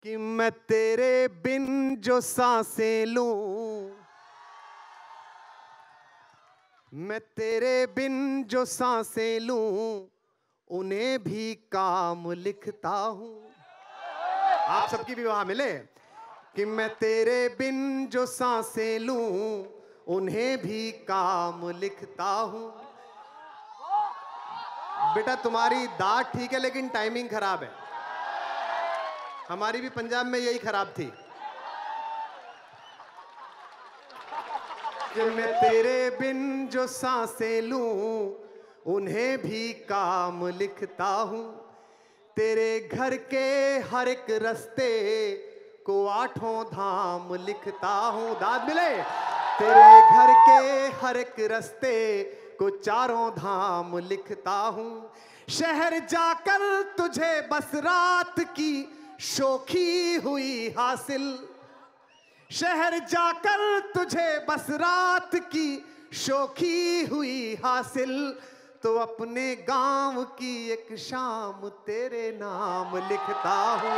कि मैं तेरे बिन जो सांसें लूं, मैं तेरे बिन जो सांसें लूं, उन्हें भी काम लिखता हूं। आप सबकी भी वहां मिले कि मैं तेरे बिन जो सांसें लूं, उन्हें भी काम लिखता हूं। बेटा तुम्हारी दाद ठीक है लेकिन टाइमिंग खराब है। हमारी भी पंजाब में यही खराब थी कि मैं तेरे बिन जो सांसें लूं, उन्हें भी काम लिखता हूं। तेरे घर के हर एक रास्ते को आठों धाम लिखता हूं। दाद मिले। तेरे घर के हर एक रास्ते को चारों धाम लिखता हूं। शहर जाकर तुझे बस रात की शोखी हुई हासिल, शहर जाकर तुझे बस रात की शोखी हुई हासिल, तो अपने गांव की एक शाम तेरे नाम लिखता हूँ।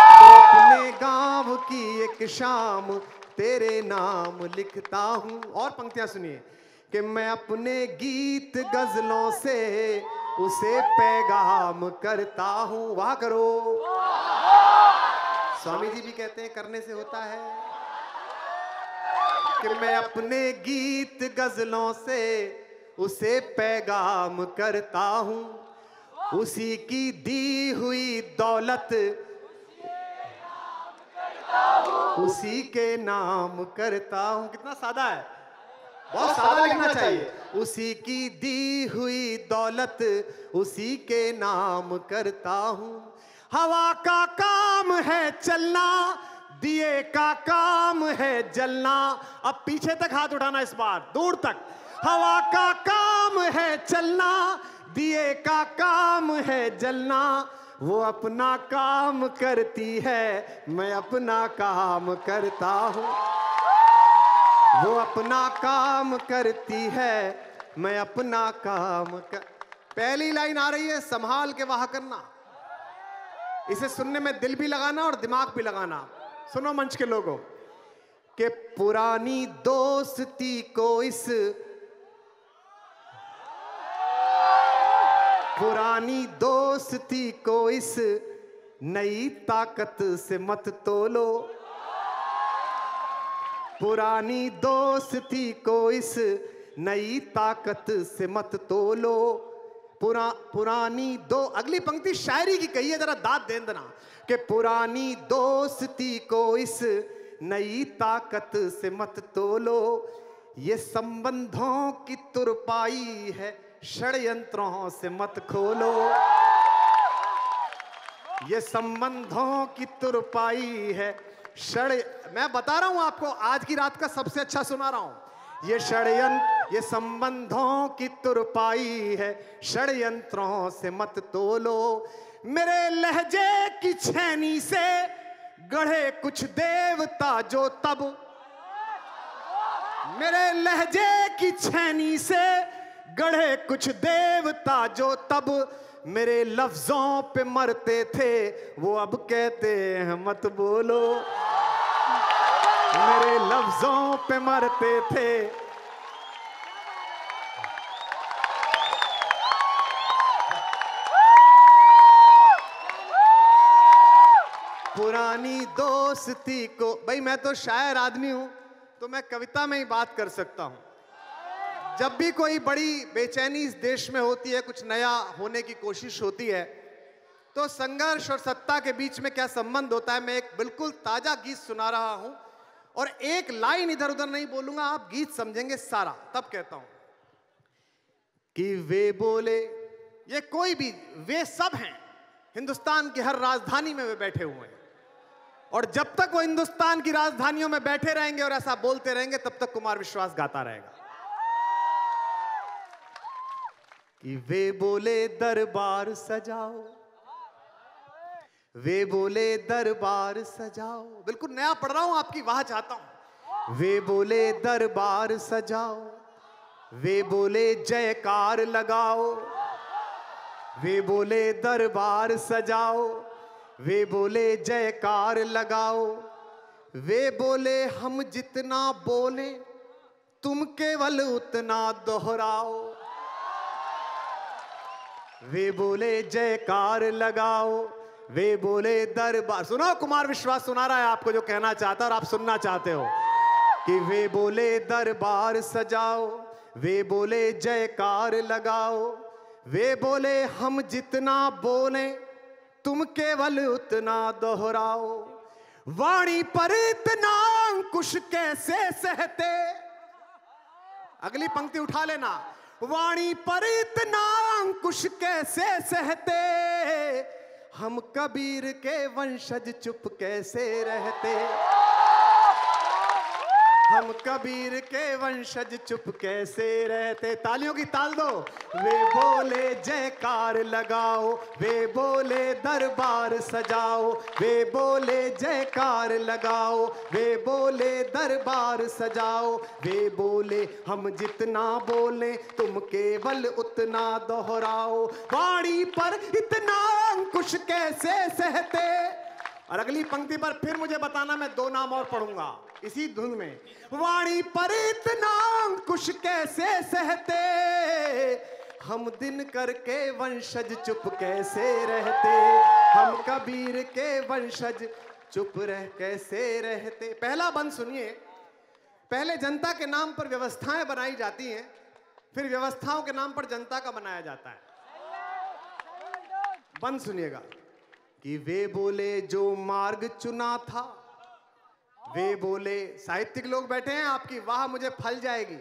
तो अपने गांव की एक शाम तेरे नाम लिखता हूँ। और पंक्तियां सुनिए कि मैं अपने गीत गजलों से उसे पैगाम करता हूँ। वाह करो। स्वामी जी भी कहते हैं करने से होता है। कि मैं अपने गीत गजलों से उसे पैगाम करता हूं। उसी की दी हुई दौलत उसी के नाम करता हूं। कितना सादा है, बहुत सादा लिखना चाहिए। उसी की दी हुई दौलत उसी के नाम करता हूं। हवा का काम है चलना, दिए का काम है जलना। अब पीछे तक हाथ उठाना, इस बार दूर तक। हवा का काम है चलना, दिए का काम है जलना। वो अपना काम करती है, मैं अपना काम करता हूँ। वो अपना काम करती है, मैं अपना काम कर। पहली लाइन आ रही है, संभाल के वाह करना। इसे सुनने में दिल भी लगाना और दिमाग भी लगाना। सुनो मंच के लोगों कि पुरानी दोस्ती को इस पुरानी दोस्ती को इस नई ताकत से मत तोलो। पुरानी दोस्ती को इस नई ताकत से मत तोलो। पुरानी दो, अगली पंक्ति शायरी की कही है, जरा दाद दे देना कि पुरानी दोस्ती को इस नई ताकत से मत तोलो। ये संबंधों की तुरपाई है, षड्यंत्रों से मत खोलो। ये संबंधों की तुरपाई है, मैं बता रहा हूं आपको, आज की रात का सबसे अच्छा सुना रहा हूं। ये षड्यंत्र, ये संबंधों की तुरपाई है, षड्यंत्रों से मत तोलो। मेरे लहजे की छेनी से गढ़े कुछ देवता जो तब, मेरे लहजे की छेनी से गढ़े कुछ देवता जो तब मेरे लफ्जों पे मरते थे, वो अब कहते हैं मत बोलो। मेरे लफ्जों पे मरते थे। पुरानी दोस्ती को, भाई मैं तो शायर आदमी हूं तो मैं कविता में ही बात कर सकता हूं। जब भी कोई बड़ी बेचैनी इस देश में होती है, कुछ नया होने की कोशिश होती है, तो संघर्ष और सत्ता के बीच में क्या संबंध होता है। मैं एक बिल्कुल ताजा गीत सुना रहा हूं और एक लाइन इधर उधर नहीं बोलूंगा, आप गीत समझेंगे सारा, तब कहता हूं कि वे बोले, ये कोई भी, वे सब हैं, हिंदुस्तान की हर राजधानी में वे बैठे हुए हैं, और जब तक वो हिंदुस्तान की राजधानियों में बैठे रहेंगे और ऐसा बोलते रहेंगे, तब तक कुमार विश्वास गाता रहेगा कि वे बोले दरबार सजाओ, वे बोले दरबार सजाओ। बिल्कुल नया पढ़ रहा हूं, आपकी वाह चाहता हूं। वे बोले दरबार सजाओ, वे बोले जयकार लगाओ, वे बोले दरबार सजाओ, वे बोले जयकार लगाओ, वे बोले हम जितना बोले तुम केवल उतना दोहराओ। वे बोले जयकार लगाओ, वे बोले दरबार। सुनो, कुमार विश्वास सुना रहा है आपको जो कहना चाहता है और आप सुनना चाहते हो कि वे बोले दरबार सजाओ, वे बोले जयकार लगाओ, वे बोले हम जितना बोले तुम केवल उतना दोहराओ। वाणी पर इतना अंकुश कैसे सहते, अगली पंक्ति उठा लेना। वाणी पर इतना अंकुश कैसे सहते, हम कबीर के वंशज चुप कैसे रहते। हम कबीर के वंशज चुप कैसे रहते। तालियों की ताल दो। वे बोले जयकार लगाओ, वे बोले दरबार सजाओ, वे बोले जयकार लगाओ, वे बोले दरबार सजाओ, वे बोले हम जितना बोले तुम केवल उतना दोहराओ। वाणी पर इतना अंकुश कैसे सहते। और अगली पंक्ति पर फिर मुझे बताना, मैं 2 नाम और पढ़ूंगा इसी धुन में। वाणी पर इतना अंकुश कैसे सहते, हम दिन करके वंशज चुप कैसे रहते। हम कबीर के वंशज चुप रह कैसे रहते। पहला बंद सुनिए। पहले जनता के नाम पर व्यवस्थाएं बनाई जाती हैं, फिर व्यवस्थाओं के नाम पर जनता का बनाया जाता है। बंद सुनिएगा कि वे बोले जो मार्ग चुना था, वे बोले, साहित्यिक लोग बैठे हैं आपकी वाह मुझे फल जाएगी,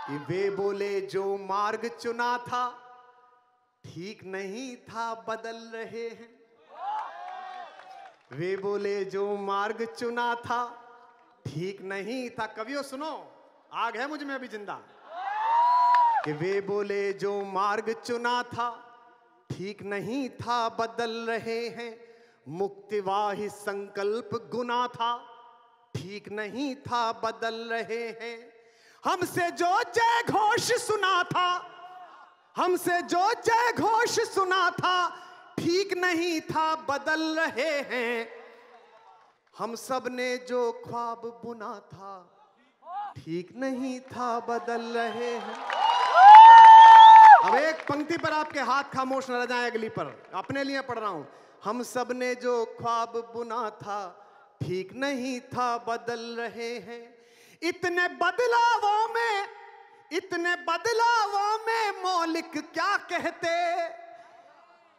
कि वे बोले जो मार्ग चुना था ठीक नहीं था बदल रहे हैं। वे बोले जो मार्ग चुना था ठीक नहीं था। कवियों सुनो, आग है मुझ में अभी जिंदा। कि वे बोले जो मार्ग चुना था ठीक नहीं था बदल रहे हैं। मुक्तिवाही संकल्प गुना था ठीक नहीं था बदल रहे हैं। हमसे जो जय घोष सुना था, हमसे जो जय घोष सुना था ठीक नहीं था बदल रहे हैं। हम सब ने जो ख्वाब बुना था ठीक नहीं था बदल रहे हैं। अब एक पंक्ति पर आपके हाथ खामोश न रह जाएं, अगली पर अपने लिए पढ़ रहा हूं। हम सब ने जो ख्वाब बुना था ठीक नहीं था बदल रहे हैं। इतने बदलावों में, इतने बदलावों में मौलिक क्या कहते।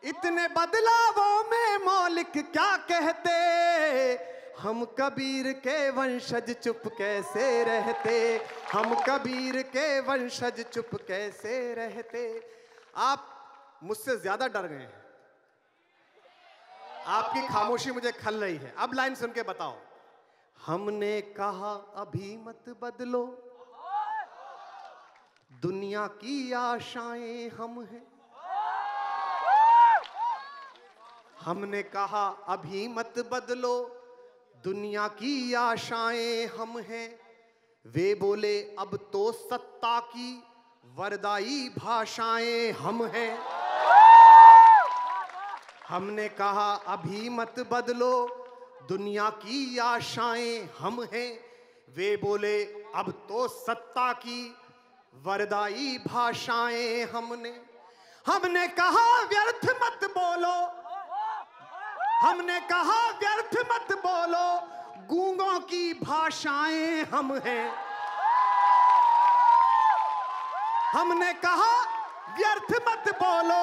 इतने बदलावों में मौलिक क्या कहते। हम कबीर के वंशज चुप कैसे रहते। हम कबीर के वंशज चुप कैसे रहते। आप मुझसे ज्यादा डर गए हैं, आपकी खामोशी मुझे खल रही है। अब लाइन सुन के बताओ। हमने कहा अभी मत बदलो, दुनिया की आशाएं हम हैं। हमने कहा अभी मत बदलो, दुनिया की आशाएं हम हैं। वे बोले अब तो सत्ता की वरदाई भाषाएं हम हैं। हमने कहा अभी मत बदलो, दुनिया की आशाएं हम हैं। वे बोले अब तो सत्ता की वरदाई भाषाएं हमने कहा व्यर्थ मत बोलो, हमने कहा व्यर्थ मत बोलो, गूंगों की भाषाएं हम हैं। हमने कहा व्यर्थ मत बोलो,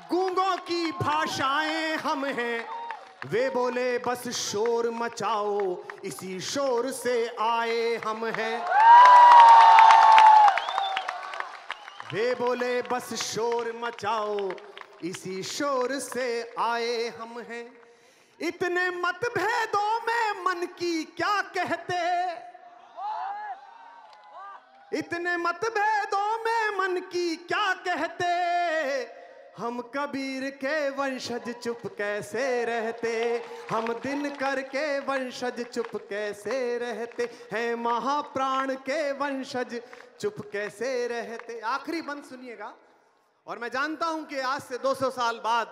गूंगों की भाषाएं हम हैं। वे बोले बस शोर मचाओ, इसी शोर से आए हम हैं। वे बोले बस शोर मचाओ, इसी शोर से आए हम हैं। इतने मतभेदों में मन की क्या कहते। इतने मतभेदों में मन की क्या कहते। हम कबीर के वंशज चुप कैसे रहते। हम दिन करके वंशज चुप कैसे रहते हैं। महाप्राण के वंशज चुप कैसे रहते। आखिरी बंद सुनिएगा। और मैं जानता हूं कि आज से 200 साल बाद,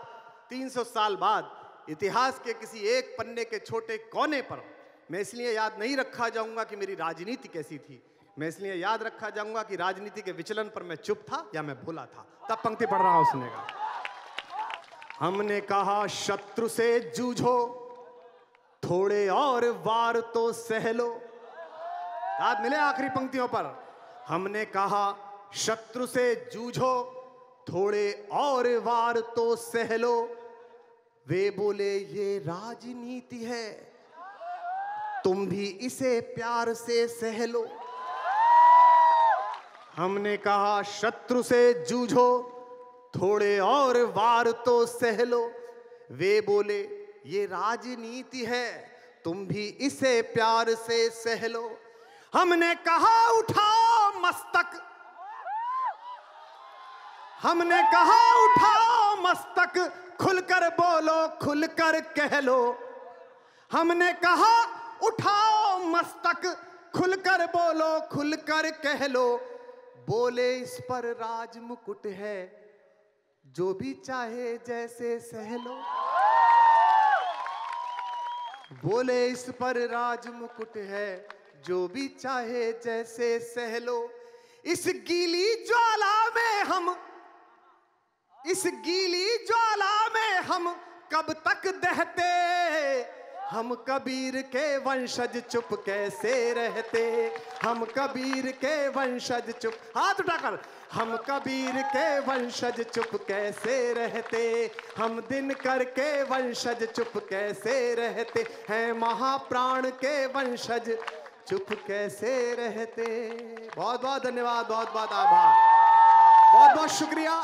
300 साल बाद इतिहास के किसी एक पन्ने के छोटे कोने पर मैं इसलिए याद नहीं रखा जाऊंगा कि मेरी राजनीति कैसी थी, मैं इसलिए याद रखा जाऊंगा कि राजनीति के विचलन पर मैं चुप था या मैं भोला था। तब पंक्ति पढ़ रहा हूं, सुनेगा। हमने कहा शत्रु से जूझो, थोड़े और वार तो सह लो। याद मिले आखिरी पंक्तियों पर। हमने कहा शत्रु से जूझो, थोड़े और वार तो सह लो। वे बोले ये राजनीति है, तुम भी इसे प्यार से सह लो। हमने कहा शत्रु से जूझो, थोड़े और वार तो सह लो। वे बोले ये राजनीति है, तुम भी इसे प्यार से सह लो। हमने कहा उठाओ मस्तक, हमने कहा उठाओ मस्तक, खुलकर बोलो खुलकर कह लो। हमने कहा उठाओ मस्तक, खुलकर बोलो खुलकर कह लो। बोले इस पर राज मुकुट है, जो भी चाहे जैसे सह लो। बोले इस पर राज मुकुट है, जो भी चाहे जैसे सह लो। इस गीली ज्वाला में हम, इस गीली ज्वाला में हम कब तक दहते। हम कबीर के वंशज चुप कैसे रहते। हम कबीर के वंशज चुप, हाथ उठाकर, हम कबीर के वंशज चुप कैसे रहते। हम दिनकर के वंशज चुप कैसे रहते हैं। महाप्राण के वंशज चुप कैसे रहते। बहुत बहुत धन्यवाद, बहुत बहुत आभार, बहुत बहुत शुक्रिया।